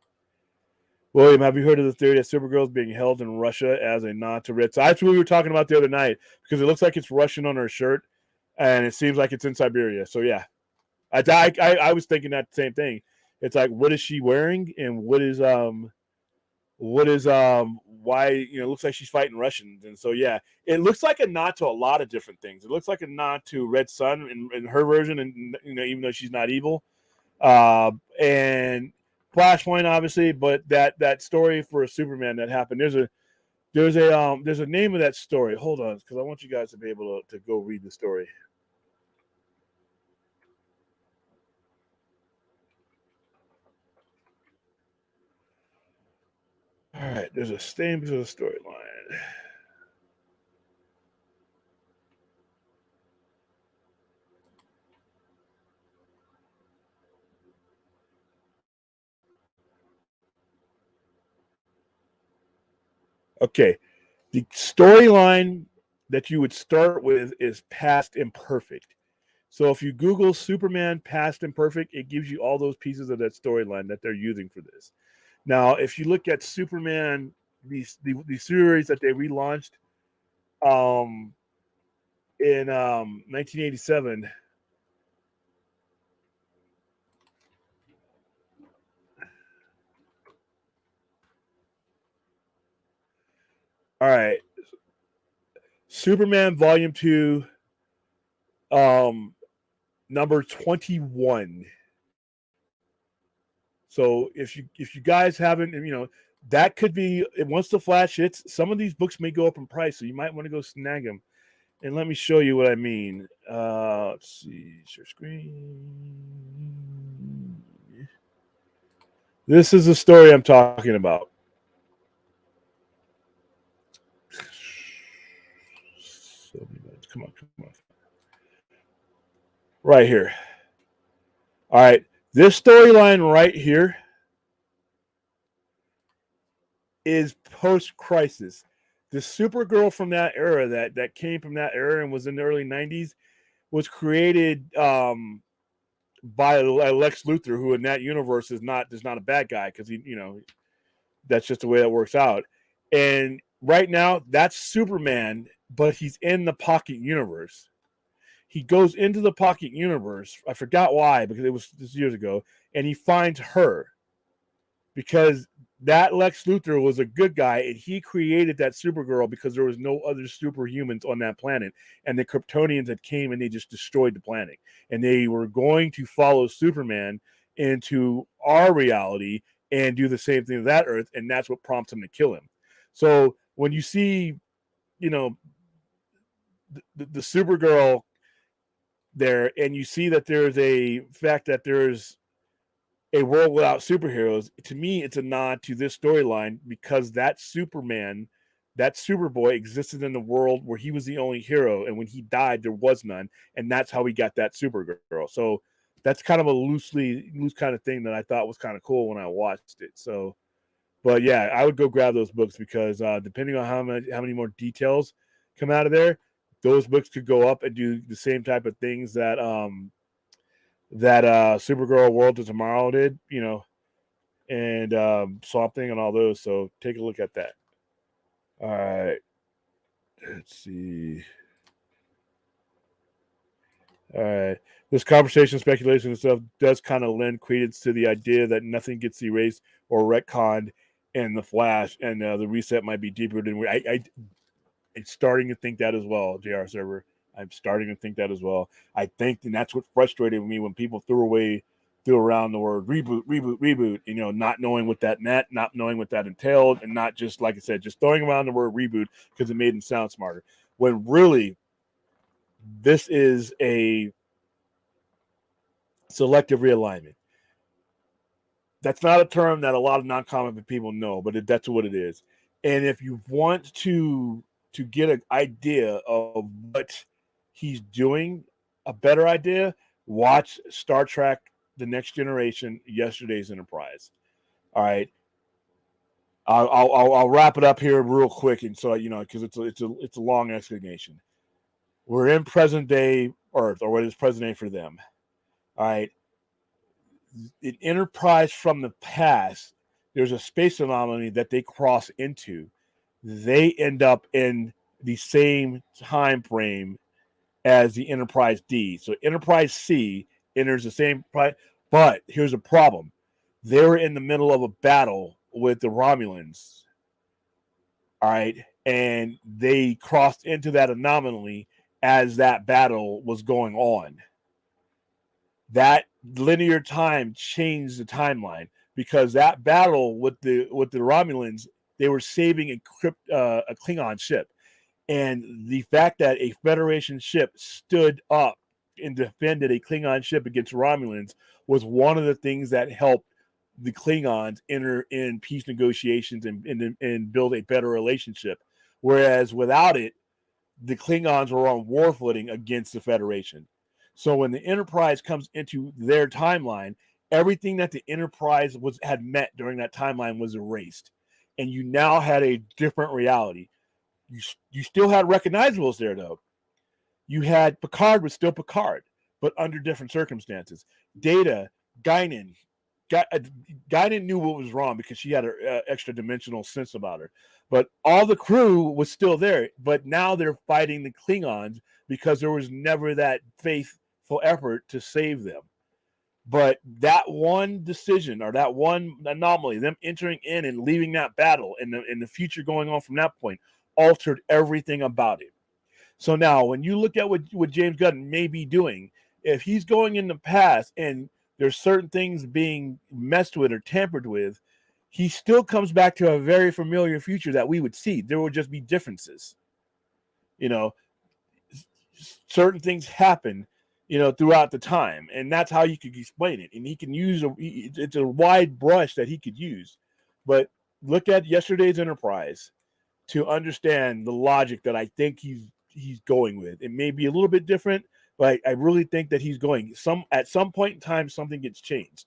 William, have you heard of the theory that Supergirl is being held in Russia as a nod to Red? So that's what we were talking about the other night, because it looks like it's Russian on her shirt, and it seems like it's in Siberia. So yeah, I was thinking that same thing. It's like, what is she wearing, and what is why, it looks like she's fighting Russians. And so yeah, it looks like a nod to a lot of different things. It looks like a nod to Red Sun in her version, and even though she's not evil, and Flashpoint obviously, but that story for Superman that happened, there's a name of that story. Hold on, because I want you guys to be able to go read the story. All right, there's a name to the storyline. Okay, the storyline that you would start with is Past Imperfect. So if you Google Superman Past Imperfect, it gives you all those pieces of that storyline that they're using for this. Now, if you look at Superman, the series that they relaunched in 1987. All right, Superman Volume 2, number 21. So if you guys haven't, that could be, once the Flash hits, some of these books may go up in price, so you might want to go snag them. And let me show you what I mean. Let's see, share screen. This is the story I'm talking about. Come on. Right here. All right. This storyline right here is post-crisis. The Supergirl from that era, that came from that era and was in the early 90s, was created by Lex Luthor, who in that universe is not a bad guy, because that's just the way that works out. And right now, that's Superman, but he's in the Pocket Universe. He goes into the Pocket Universe. I forgot why, because it was this years ago, and he finds her, because that Lex Luthor was a good guy, and he created that Supergirl because there was no other superhumans on that planet, and the Kryptonians had came and they just destroyed the planet, and they were going to follow Superman into our reality and do the same thing to that Earth, and that's what prompts him to kill him. So when you see, the Supergirl there, and you see that there's a fact that there's a world without superheroes. To me, it's a nod to this storyline because that Superman, that Superboy existed in the world where he was the only hero, and when he died, there was none, and that's how we got that Supergirl. So that's kind of a loose kind of thing that I thought was kind of cool when I watched it. So, but yeah, I would go grab those books because depending on how many more details come out of there, those books could go up and do the same type of things that Supergirl World to Tomorrow did, and Swamp Thing and all those. So take a look at that. All right. Let's see. All right. This conversation, speculation, and stuff does kind of lend credence to the idea that nothing gets erased or retconned in the Flash, and the reset might be deeper than I'm starting to think that as well, JR Server. I'm starting to think that as well. I think, and that's what frustrated me when people threw around the word reboot, not knowing what that meant, not knowing what that entailed, and not just, like I said, just throwing around the word reboot because it made them sound smarter. When really, this is a selective realignment. That's not a term that a lot of non-comic book people know, but that's what it is. And if you want to get an idea of what he's doing, a better idea, watch Star Trek The Next Generation, Yesterday's Enterprise. All right. I'll wrap it up here real quick, and so because it's a long explanation. We're in present day Earth, or what is present day for them. All right. An Enterprise from the past, there's a space anomaly that they cross into. They end up in the same time frame as the Enterprise D. So Enterprise C enters the same price, but here's a problem. They were in the middle of a battle with the Romulans. All right. And they crossed into that anomaly as that battle was going on. That linear time changed the timeline because that battle with the Romulans, they were saving a Klingon ship. And the fact that a Federation ship stood up and defended a Klingon ship against Romulans was one of the things that helped the Klingons enter in peace negotiations and build a better relationship. Whereas without it, the Klingons were on war footing against the Federation. So when the Enterprise comes into their timeline, everything that the Enterprise had met during that timeline was erased. And you now had a different reality. You still had recognizables there, though. You had Picard was still Picard, but under different circumstances. Data, Guinan knew what was wrong because she had an extra dimensional sense about her. But all the crew was still there. But now they're fighting the Klingons because there was never that faithful effort to save them. But that one decision or that one anomaly, them entering in and leaving that battle and the future going on from that point, altered everything about it. So now when you look at what James Gunn may be doing, if he's going in the past and there's certain things being messed with or tampered with, he still comes back to a very familiar future that we would see. There would just be differences. Certain things happen, throughout the time, and that's how you could explain it. And he can use it's a wide brush that he could use. But look at Yesterday's Enterprise to understand the logic that I think he's going with. It may be a little bit different, but I really think that he's going at some point in time, something gets changed.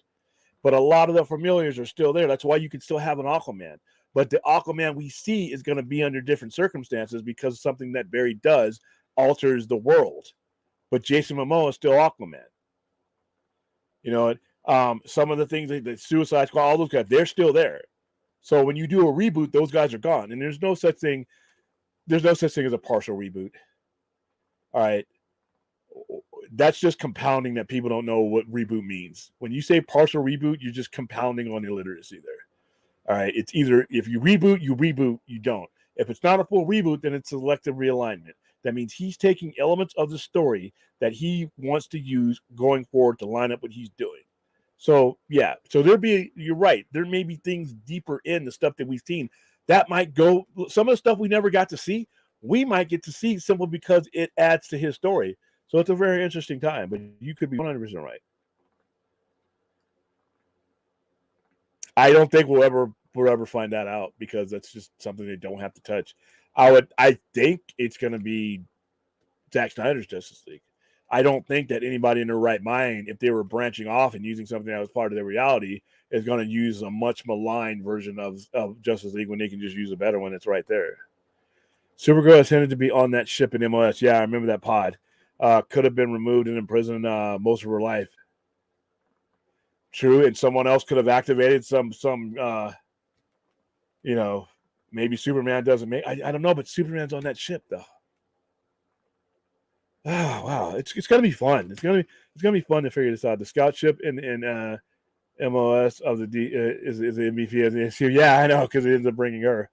But a lot of the familiars are still there. That's why you can still have an Aquaman. But the Aquaman we see is going to be under different circumstances because something that Barry does alters the world. But Jason Momoa is still Aquaman. Some of the things, the Suicide Squad, all those guys, they're still there. So when you do a reboot, those guys are gone. And there's no such thing as a partial reboot. All right. That's just compounding that people don't know what reboot means. When you say partial reboot, you're just compounding on illiteracy there. All right. It's either if you reboot, you don't. If it's not a full reboot, then it's selective realignment. That means he's taking elements of the story that he wants to use going forward to line up what he's doing. So, yeah. So you're right. There may be things deeper in the stuff that we've seen that might go, some of the stuff we never got to see, we might get to see simply because it adds to his story. So it's a very interesting time, but you could be 100% right. I don't think we'll ever find that out because that's just something they don't have to touch. I think it's going to be Zack Snyder's Justice League. I don't think that anybody in their right mind, if they were branching off and using something that was part of their reality, is going to use a much maligned version of Justice League when they can just use a better one that's right there. Supergirl is intended to be on that ship in MOS. Yeah, I remember that pod. Could have been removed and imprisoned most of her life. True, and someone else could have activated some maybe Superman doesn't make. I don't know, but Superman's on that ship though. Oh wow, it's gonna be fun. It's gonna be fun to figure this out. The scout ship in MOS of the D is the MVP of the issue. Yeah, I know because it ends up bringing her,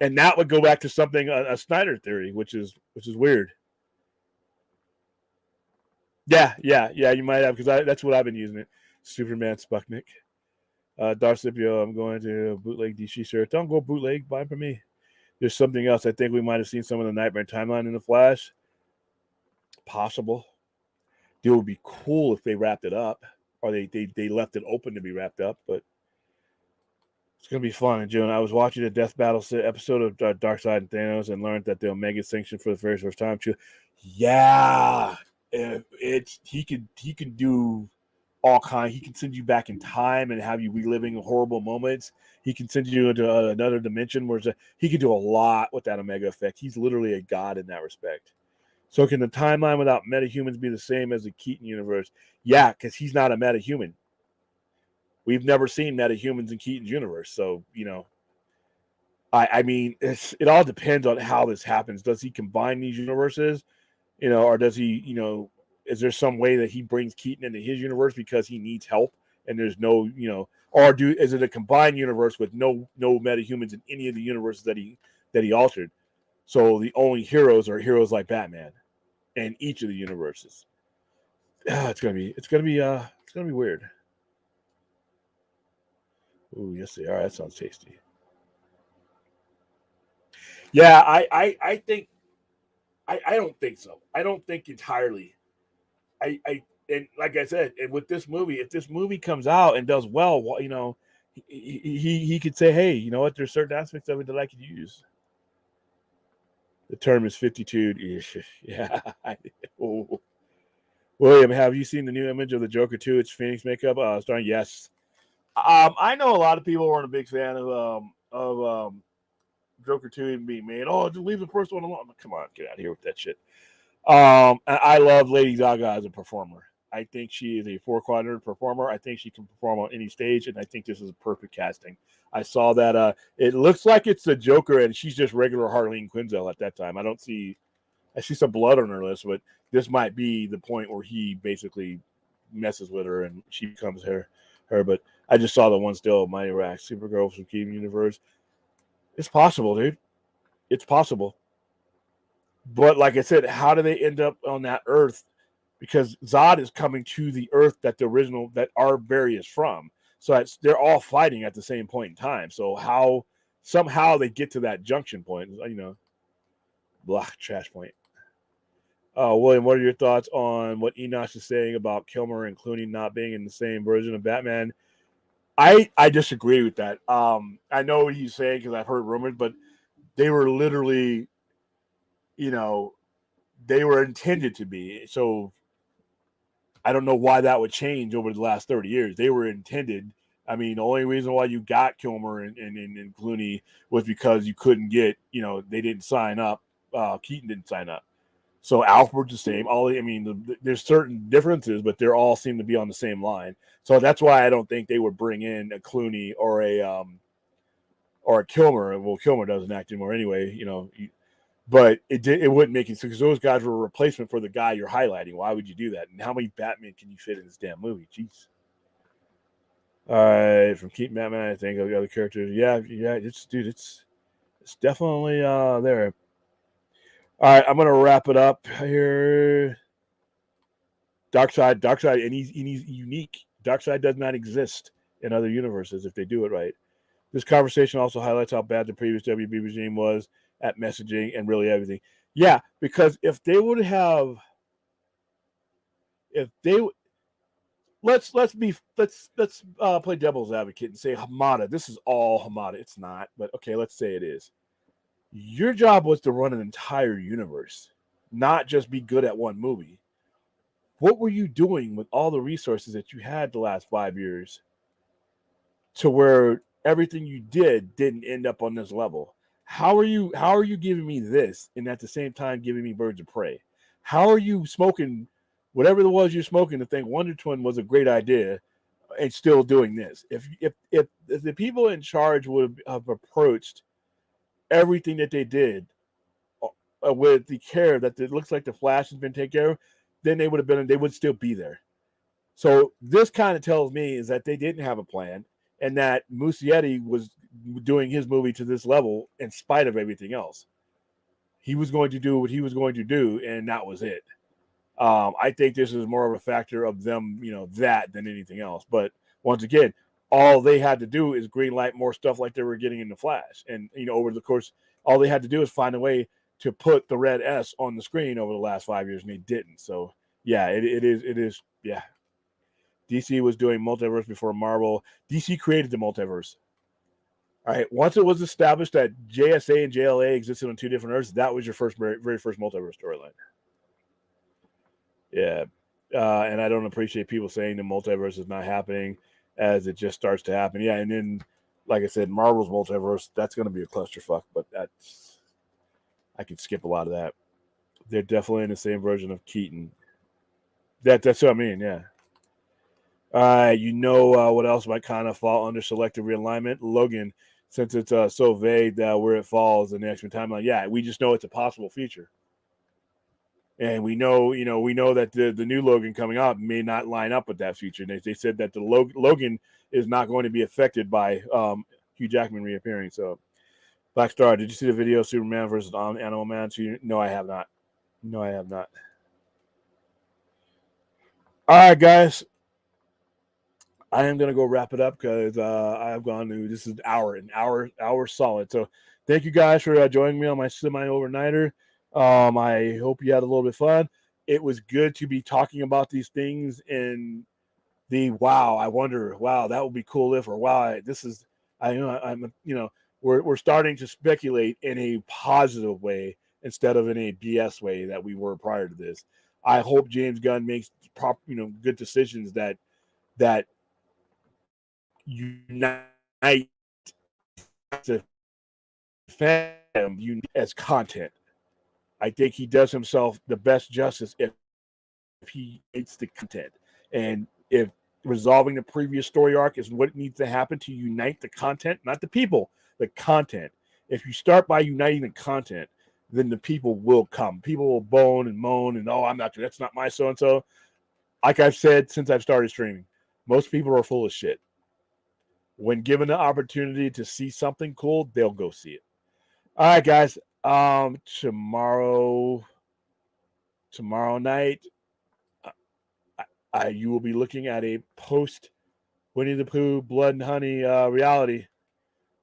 and that would go back to something a Snyder theory, which is weird. Yeah, you might have because that's what I've been using it. Superman Sputnik. Darcipio, I'm going to bootleg DC shirt. Don't go bootleg, buy them for me. There's something else. I think we might have seen some of the Nightmare timeline in the Flash. Possible. It would be cool if they wrapped it up, or they left it open to be wrapped up. But it's gonna be fun. And June, I was watching the Death Battle episode of Darkseid and Thanos, and learned that the Omega Sanction for the very first time. Yeah, he can do all kind. He can send you back in time and have you reliving horrible moments. He can send you into another dimension where he can do a lot with that Omega effect. He's literally a god in that respect. So can the timeline without metahumans be the same as the Keaton universe? Yeah, because he's not a metahuman. We've never seen metahumans in Keaton's universe. So, I mean, it all depends on how this happens. Does he combine these universes? Or does he, is there some way that he brings Keaton into his universe because he needs help and there's no, or is it a combined universe with no metahumans in any of the universes that he altered? So the only heroes are heroes like Batman in each of the universes. It's gonna be weird. Ooh, yes they are. That sounds tasty. Yeah, I think I don't think so. I don't think entirely. And like I said, and with this movie, if this movie comes out and does well, he could say, hey, you know what? There's certain aspects of it that I could use. The term is 52. Yeah. Oh. William, have you seen the new image of the Joker 2? It's Phoenix makeup. Starring yes. I know a lot of people weren't a big fan of Joker 2 even being made. Oh, just leave the first one alone. Come on, get out of here with that shit. I love Lady Gaga as a performer. I think she is a 4-quadrant performer. I think she can perform on any stage, and I think this is a perfect casting. I saw that it looks like it's the Joker, and she's just regular Harleen Quinzel at that time. I see some blood on her list, but this might be the point where he basically messes with her and she becomes her. But I just saw the one still, Mighty Rack, Supergirl from Keaton Universe. It's possible, dude. It's possible. But like I said, how do they end up on that Earth? Because Zod is coming to the Earth that our Barry is from. So they're all fighting at the same point in time. So somehow they get to that junction point, blah, trash point. William, what are your thoughts on what Enoch is saying about Kilmer and Clooney not being in the same version of Batman? I disagree with that. I know what he's saying because I've heard rumors, but they were literally, they were intended to be. So I don't know why that would change over the last 30 years. They were intended. I mean, the only reason why you got Kilmer and Clooney was because you couldn't get, they didn't sign up. Keaton didn't sign up. So Alfred's the same. There's certain differences, but they all seem to be on the same line. So that's why I don't think they would bring in a Clooney or a Kilmer. Well, Kilmer doesn't act anymore anyway, but it wouldn't make sense because those guys were a replacement for the guy you're highlighting. Why would you do that? And how many Batman can you fit in this damn movie? Jeez. All right, from Keaton Batman, I think of the other characters. Yeah, it's definitely there. All right, I'm gonna wrap it up here. Darkseid, and he's unique. Darkseid does not exist in other universes if they do it right. This conversation also highlights how bad the previous WB regime was at messaging and really everything. Yeah, because if they would have if they let's play devil's advocate and say Hamada. This is all Hamada. It's not, but okay, let's say it is. Your job was to run an entire universe, not just be good at one movie. What were you doing with all the resources that you had the last 5 years to where everything you didn't end up on this level? How are you giving me this and at the same time giving me Birds of Prey? How are you smoking whatever it was you're smoking to think Wonder Twin was a great idea and still doing this? If the people in charge would have approached everything that they did with the care that it looks like the Flash has been taken care of, then they would still be there. So this kind of tells me is that they didn't have a plan and that Muschietti was doing his movie to this level in spite of everything else. He was going to do what he was going to do, and that was it. I think this is more of a factor of them, that than anything else. But once again, all they had to do is greenlight more stuff like they were getting in the Flash. And, over the course, all they had to do is find a way to put the red S on the screen over the last 5 years, and they didn't. So, yeah, it is, yeah. DC was doing multiverse before Marvel. DC created the multiverse. All right, once it was established that JSA and JLA existed on two different Earths, that was your very first multiverse storyline. Yeah, and I don't appreciate people saying the multiverse is not happening as it just starts to happen. Yeah, and then, like I said, Marvel's multiverse, that's going to be a clusterfuck, but I could skip a lot of that. They're definitely in the same version of Keaton. That's what I mean, yeah. What else might kind of fall under selective realignment? Logan, since it's so vague where it falls in the X-Men timeline. Yeah, we just know it's a possible future. And we know that the new Logan coming out may not line up with that future. And they said that the Logan is not going to be affected by Hugh Jackman reappearing. So, Black Star, did you see the video of Superman versus Animal Man? No, I have not. No, I have not. All right, guys. I am gonna go wrap it up because I've gone to this is an hour solid. So thank you guys for joining me on my semi-overnighter. I hope you had a little bit of fun. It was good to be talking about these things in the I wonder, that would be cool if, or we're starting to speculate in a positive way instead of in a BS way that we were prior to this. I hope James Gunn makes good decisions that unite the fandom as content. I think he does himself the best justice if he hates the content. And if resolving the previous story arc is what needs to happen to unite the content, not the people, the content. If you start by uniting the content, then the people will come. People will bone and moan and, that's not my so-and-so. Like I've said since I've started streaming, most people are full of shit. When given the opportunity to see something cool, they'll go see it. All right, guys. Tomorrow night, you will be looking at a post Winnie the Pooh Blood and Honey reality.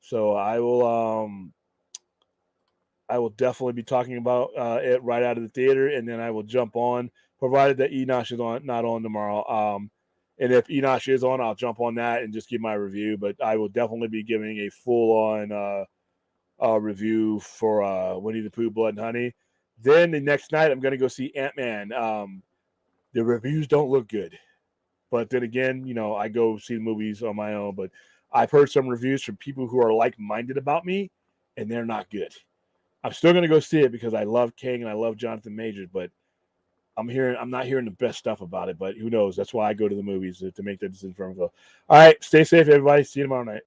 So I will definitely be talking about it right out of the theater, and then I will jump on, provided that Enosh is not on tomorrow. And if Enosh is on, I'll jump on that and just give my review. But I will definitely be giving a full-on review for Winnie the Pooh Blood and Honey. Then the next night, I'm going to go see Ant-Man. The reviews don't look good. But then again, I go see the movies on my own. But I've heard some reviews from people who are like-minded about me, and they're not good. I'm still going to go see it because I love King and I love Jonathan Majors, but I'm not hearing the best stuff about it, but who knows? That's why I go to the movies to make that decision for myself. All right, stay safe, everybody. See you tomorrow night.